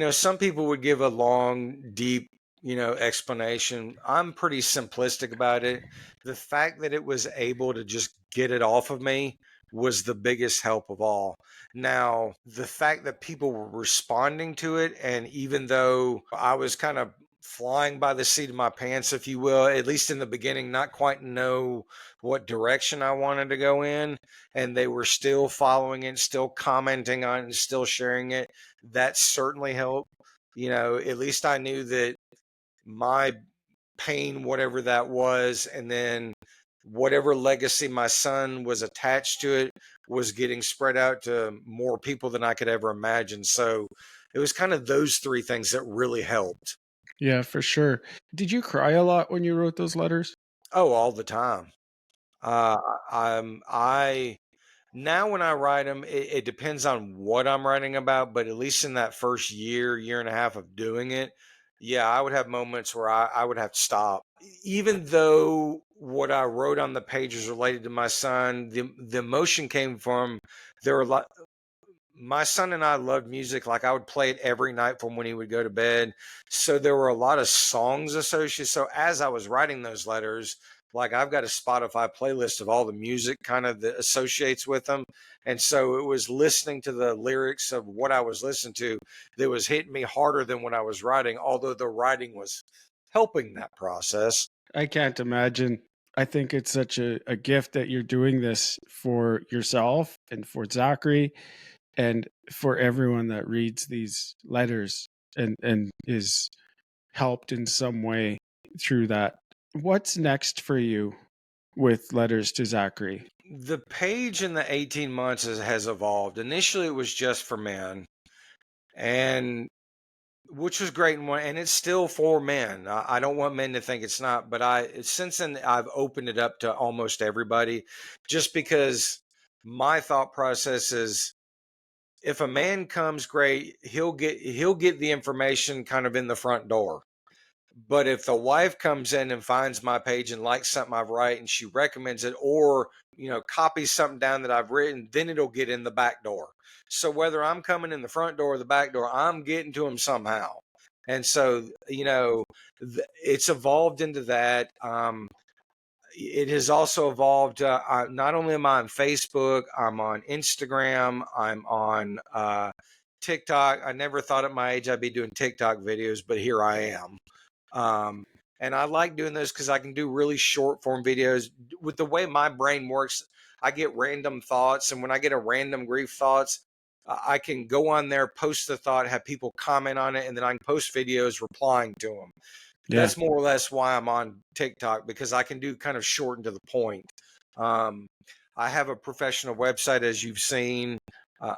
Some people would give a long, deep, explanation. I'm pretty simplistic about it. The fact that it was able to just get it off of me was the biggest help of all. Now, the fact that people were responding to it, and even though I was kind of flying by the seat of my pants, if you will, at least in the beginning, not quite know what direction I wanted to go in, and they were still following it, still commenting on it, and still sharing it, that certainly helped. At least I knew that my pain, whatever that was, and then whatever legacy my son was attached to it was getting spread out to more people than I could ever imagine. So it was kind of those three things that really helped. Yeah, for sure. Did you cry a lot when you wrote those letters? Oh, all the time. Uh, I Now when I write them, it depends on what I'm writing about, but at least in that first year and a half of doing it, yeah, I would have moments where I would have to stop. Even though what I wrote on the page is related to my son, the emotion came from there were a lot. My son and I loved music. Like I would play it every night from when he would go to bed. So there were a lot of songs associated. So as I was writing those letters, like I've got a Spotify playlist of all the music kind of that associates with them. And so it was listening to the lyrics of what I was listening to that was hitting me harder than what I was writing, although the writing was helping that process. I can't imagine. I think it's such a gift that you're doing this for yourself and for Zachary and for everyone that reads these letters and is helped in some way through that. What's next for you with letters to Zachary? The page in the 18 months has evolved. Initially, it was just for men. And which was great and it's still for men. I don't want men to think it's not, but since then I've opened it up to almost everybody, just because my thought process is if a man comes, great, he'll get the information kind of in the front door. But if the wife comes in and finds my page and likes something I've written and she recommends it, or copies something down that I've written, then it'll get in the back door. So whether I'm coming in the front door or the back door, I'm getting to them somehow. And so it's evolved into that. It has also evolved. Not only am I on Facebook, I'm on Instagram, I'm on TikTok. I never thought at my age I'd be doing TikTok videos, but here I am. And I like doing those because I can do really short form videos. With the way my brain works, I get random thoughts. And when I get a random grief thoughts, I can go on there, post the thought, have people comment on it, and then I can post videos replying to them. Yeah. That's more or less why I'm on TikTok, because I can do kind of short and to the point. I have a professional website, as you've seen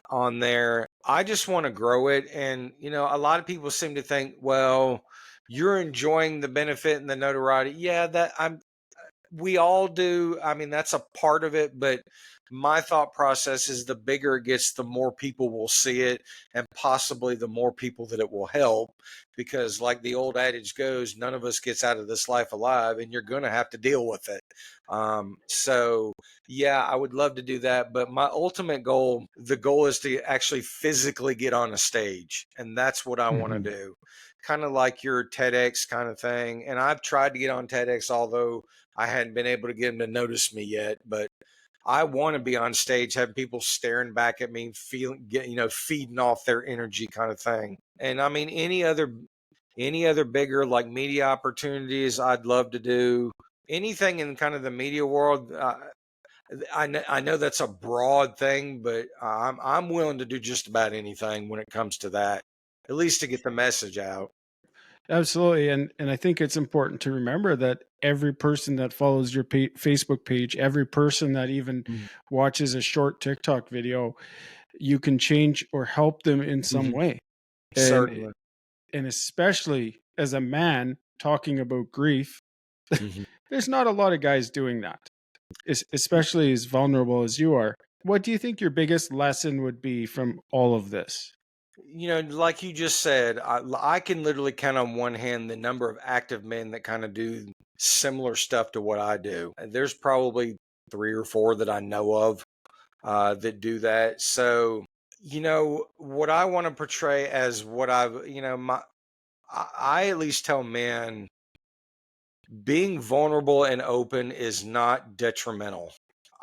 on there. I just want to grow it. And, a lot of people seem to think, well, you're enjoying the benefit and the notoriety. Yeah, we all do. I mean, that's a part of it, but my thought process is the bigger it gets, the more people will see it, and possibly the more people that it will help. Because like the old adage goes, none of us gets out of this life alive, and you're going to have to deal with it. So yeah, I would love to do that. But my ultimate goal, the goal is to actually physically get on a stage. And that's what I want to do. Kind of like your TEDx kind of thing. And I've tried to get on TEDx, although I hadn't been able to get them to notice me yet, but I want to be on stage, having people staring back at me, feeding off their energy kind of thing. And I mean, any other bigger like media opportunities, I'd love to do anything in kind of the media world. I know that's a broad thing, but I'm willing to do just about anything when it comes to that, at least to get the message out. Absolutely. And I think it's important to remember that every person that follows your Facebook page, every person that even watches a short TikTok video, you can change or help them in some way. And Certainly. and especially as a man talking about grief, Mhm. there's not a lot of guys doing that, especially as vulnerable as you are. What do you think your biggest lesson would be from all of this? Like you just said, I can literally count on one hand the number of active men that kind of do similar stuff to what I do. There's probably 3 or 4 that I know of that do that. So, what I want to portray as what I've, I at least tell men being vulnerable and open is not detrimental.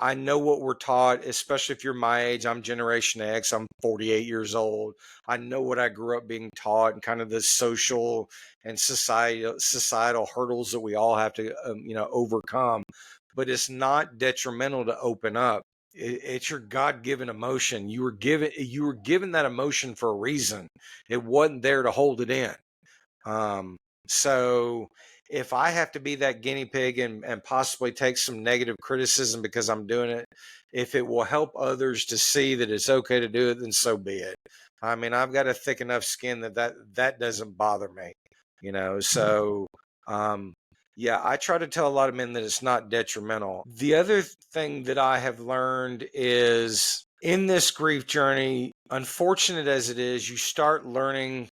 I know what we're taught, especially if you're my age. I'm Generation X. I'm 48 years old. I know what I grew up being taught and kind of the social and societal hurdles that we all have to, overcome. But it's not detrimental to open up. It's your God-given emotion. You were given that emotion for a reason. It wasn't there to hold it in. So if I have to be that guinea pig and possibly take some negative criticism because I'm doing it, if it will help others to see that it's okay to do it, then so be it. I mean, I've got a thick enough skin that doesn't bother me, so yeah, I try to tell a lot of men that it's not detrimental. The other thing that I have learned is in this grief journey, unfortunate as it is, you start learning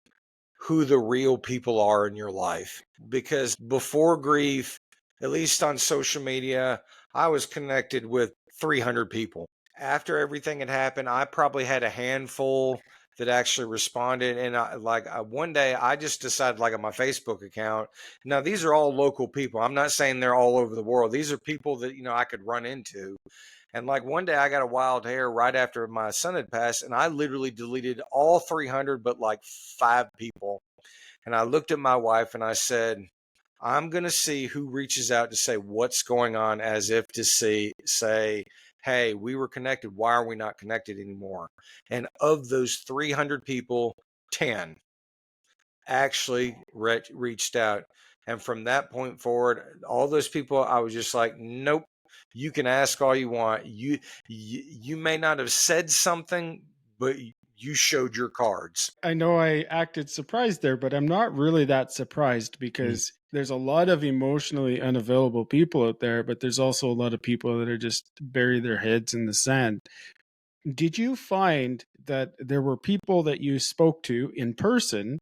who the real people are in your life. Because before grief, at least on social media, I was connected with 300 people. After everything had happened, I probably had a handful that actually responded. And one day I just decided, like on my Facebook account, now these are all local people. I'm not saying they're all over the world. These are people that, I could run into. And like one day I got a wild hair right after my son had passed, and I literally deleted all 300 but like 5 people. And I looked at my wife and I said, I'm going to see who reaches out to say what's going on, as if to say, hey, we were connected. Why are we not connected anymore? And of those 300 people, 10 actually reached out. And from that point forward, all those people, I was just like, nope. You can ask all you want. You may not have said something, but you showed your cards. I know I acted surprised there, but I'm not really that surprised because there's a lot of emotionally unavailable people out there, but there's also a lot of people that are just bury their heads in the sand. Did you find that there were people that you spoke to in person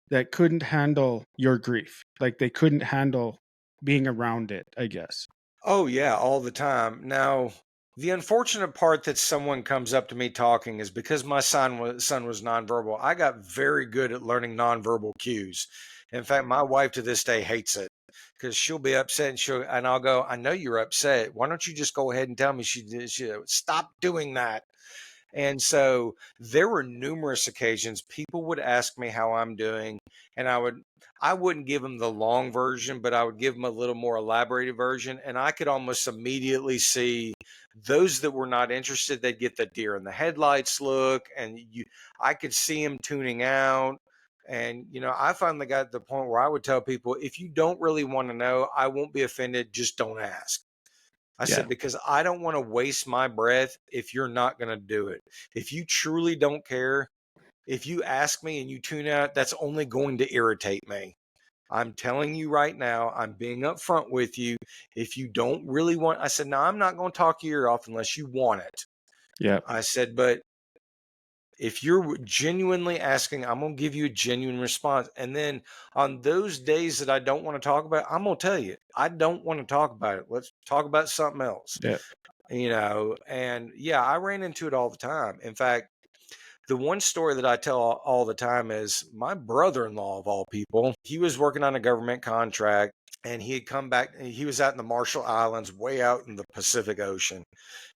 that couldn't handle your grief? Like they couldn't handle being around it, I guess. Oh yeah, all the time. Now, the unfortunate part that someone comes up to me talking is because my son was nonverbal. I got very good at learning nonverbal cues. In fact, my wife to this day hates it because she'll be upset and I'll go, I know you're upset. Why don't you just go ahead and tell me she stop doing that? And so there were numerous occasions people would ask me how I'm doing, and I wouldn't give them the long version, but I would give them a little more elaborated version. And I could almost immediately see those that were not interested, they'd get the deer in the headlights look, and I could see them tuning out. And I finally got to the point where I would tell people, if you don't really want to know, I won't be offended, just don't ask. I Yeah. said, because I don't want to waste my breath if you're not going to do it. If you truly don't care, if you ask me and you tune out, that's only going to irritate me. I'm telling you right now, I'm being upfront with you. If you don't really want, I said, no, I'm not going to talk your ear off unless you want it. Yeah. I said, but if you're genuinely asking, I'm going to give you a genuine response. And then on those days that I don't want to talk about it, I'm going to tell you, I don't want to talk about it. Let's talk about something else. Yeah. And yeah, I ran into it all the time. In fact, the one story that I tell all the time is my brother-in-law, of all people, he was working on a government contract and he had come back. He was out in the Marshall Islands, way out in the Pacific Ocean.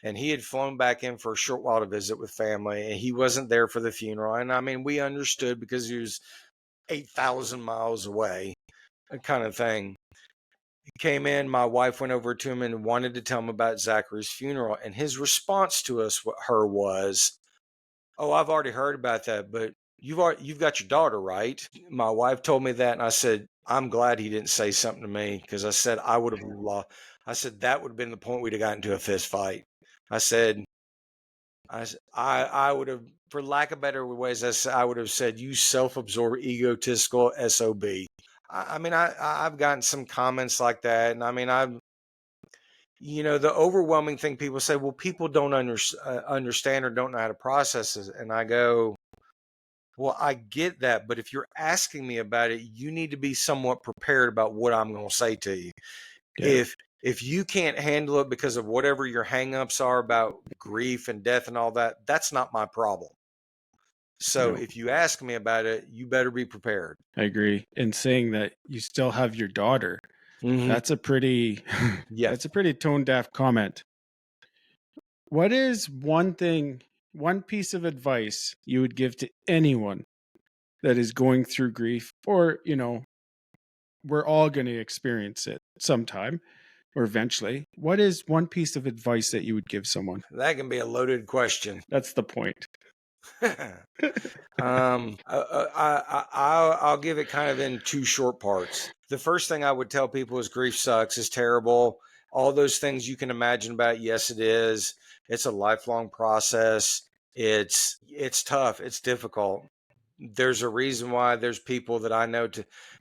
And he had flown back in for a short while to visit with family. And he wasn't there for the funeral. And I mean, we understood because he was 8,000 miles away, kind of thing. He came in, my wife went over to him and wanted to tell him about Zachary's funeral. And his response to her was, "Oh, I've already heard about that, but you've got your daughter, right?" My wife told me that, and I said, "I'm glad he didn't say something to me because I said I would have lost. I said that would have been the point we'd have gotten into a fist fight." I said, I would have, for lack of better ways, I would have said, "You self-absorbed, egotistical sob." I mean, I've gotten some comments like that, and I mean, the overwhelming thing people say, well, people don't understand or don't know how to process it. And I go, well, I get that. But if you're asking me about it, you need to be somewhat prepared about what I'm going to say to you. Yeah. If you can't handle it because of whatever your hangups are about grief and death and all that, that's not my problem. So No, if you ask me about it, you better be prepared. I agree. And saying that you still have your daughter, Mm-hmm. that's a pretty Yeah. that's a pretty tone deaf comment. What is one piece of advice you would give to anyone that is going through grief, or, we're all going to experience it sometime or eventually. What is one piece of advice that you would give someone? That can be a loaded question. That's the point. I'll give it kind of in two short parts. The first thing I would tell people is grief sucks, is terrible. All those things you can imagine about, yes, it is. It's a lifelong process. It's tough. It's difficult. There's a reason why there's people that I know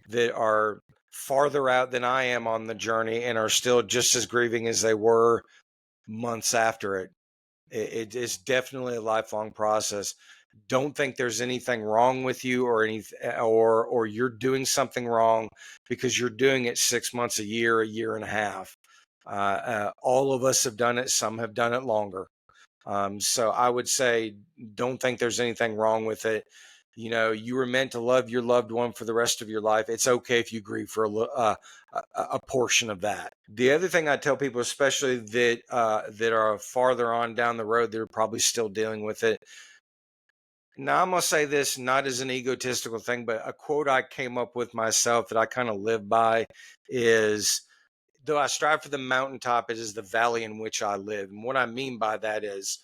that are farther out than I am on the journey and are still just as grieving as they were months after it. It's definitely a lifelong process. Don't think there's anything wrong with you or you're doing something wrong because you're doing it 6 months, a year and a half. All of us have done it. Some have done it longer. So I would say, don't think there's anything wrong with it. You were meant to love your loved one for the rest of your life. It's okay if you grieve for a portion of that. The other thing I tell people, especially that are farther on down the road, they're probably still dealing with it. Now, I'm going to say this not as an egotistical thing, but a quote I came up with myself that I kind of live by is, though I strive for the mountaintop, it is the valley in which I live. And what I mean by that is,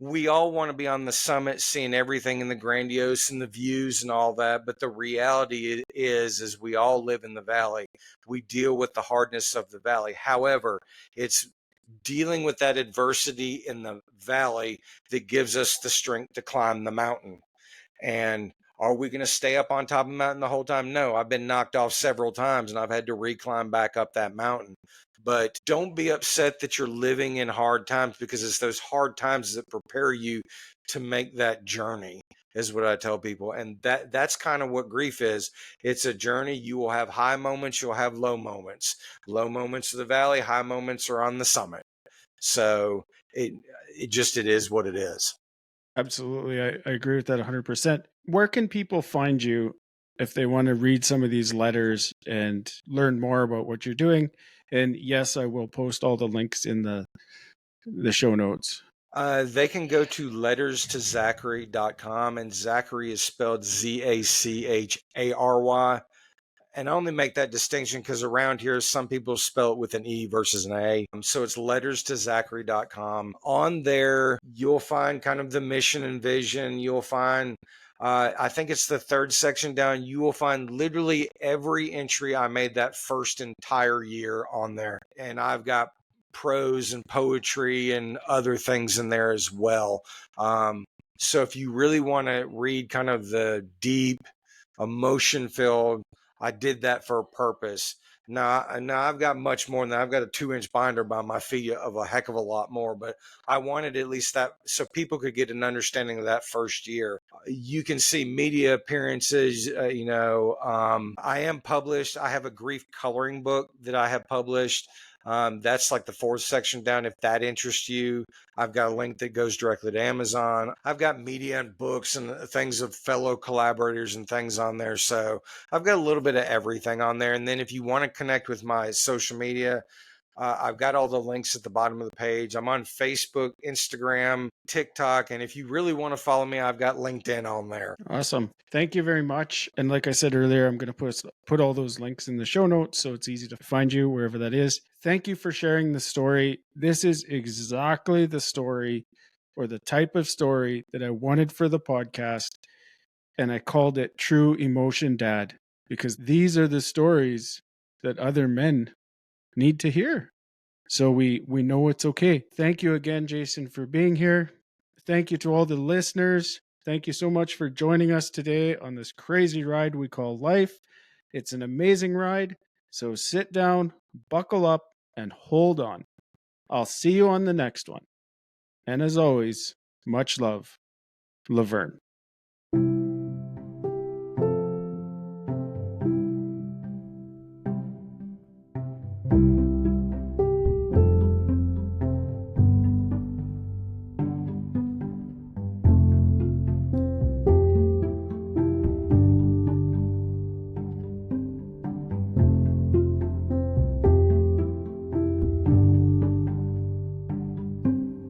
we all want to be on the summit, seeing everything in the grandiose and the views and all that. But the reality is we all live in the valley. We deal with the hardness of the valley. However, it's dealing with that adversity in the valley that gives us the strength to climb the mountain. And Are we going to stay up on top of the mountain the whole time? No, I've been knocked off several times and I've had to reclimb back up that mountain. But don't be upset that you're living in hard times, because it's those hard times that prepare you to make that journey, is what I tell people. And that's kind of what grief is. It's a journey. You will have high moments, you'll have low moments. Low moments are the valley, high moments are on the summit. So it is what it is. Absolutely. I agree with that 100%. Where can people find you if they want to read some of these letters and learn more about what you're doing? And yes, I will post all the links in the show notes. They can go to letterstozachary.com, and Zachary is spelled Zachary. And I only make that distinction because around here, some people spell it with an E versus an A. So it's letterstozachary.com. On there, you'll find kind of the mission and vision. You'll find, I think it's the third section down, you will find literally every entry I made that first entire year on there. And I've got prose and poetry and other things in there as well. So if you really want to read kind of the deep, emotion filled, I did that for a purpose. Now I've got much more than that. I've got a 2-inch binder by my feet of a heck of a lot more, but I wanted at least that so people could get an understanding of that first year. You can see media appearances. I am published. I have a grief coloring book that I have published. That's like the fourth section down. If that interests you, I've got a link that goes directly to Amazon. I've got media and books and things of fellow collaborators and things on there. So I've got a little bit of everything on there. And then if you want to connect with my social media, I've got all the links at the bottom of the page. I'm on Facebook, Instagram, TikTok. And if you really want to follow me, I've got LinkedIn on there. Awesome. Thank you very much. And like I said earlier, I'm going to put all those links in the show notes so it's easy to find you wherever that is. Thank you for sharing the story. This is exactly the story or the type of story that I wanted for the podcast. And I called it True Emotion Dad, because these are the stories that other men need to hear. So we know it's okay. Thank you again, Jason, for being here. Thank you to all the listeners. Thank you so much for joining us today on this crazy ride we call life. It's an amazing ride. So sit down, buckle up, and hold on. I'll see you on the next one. And as always, much love, Laverne.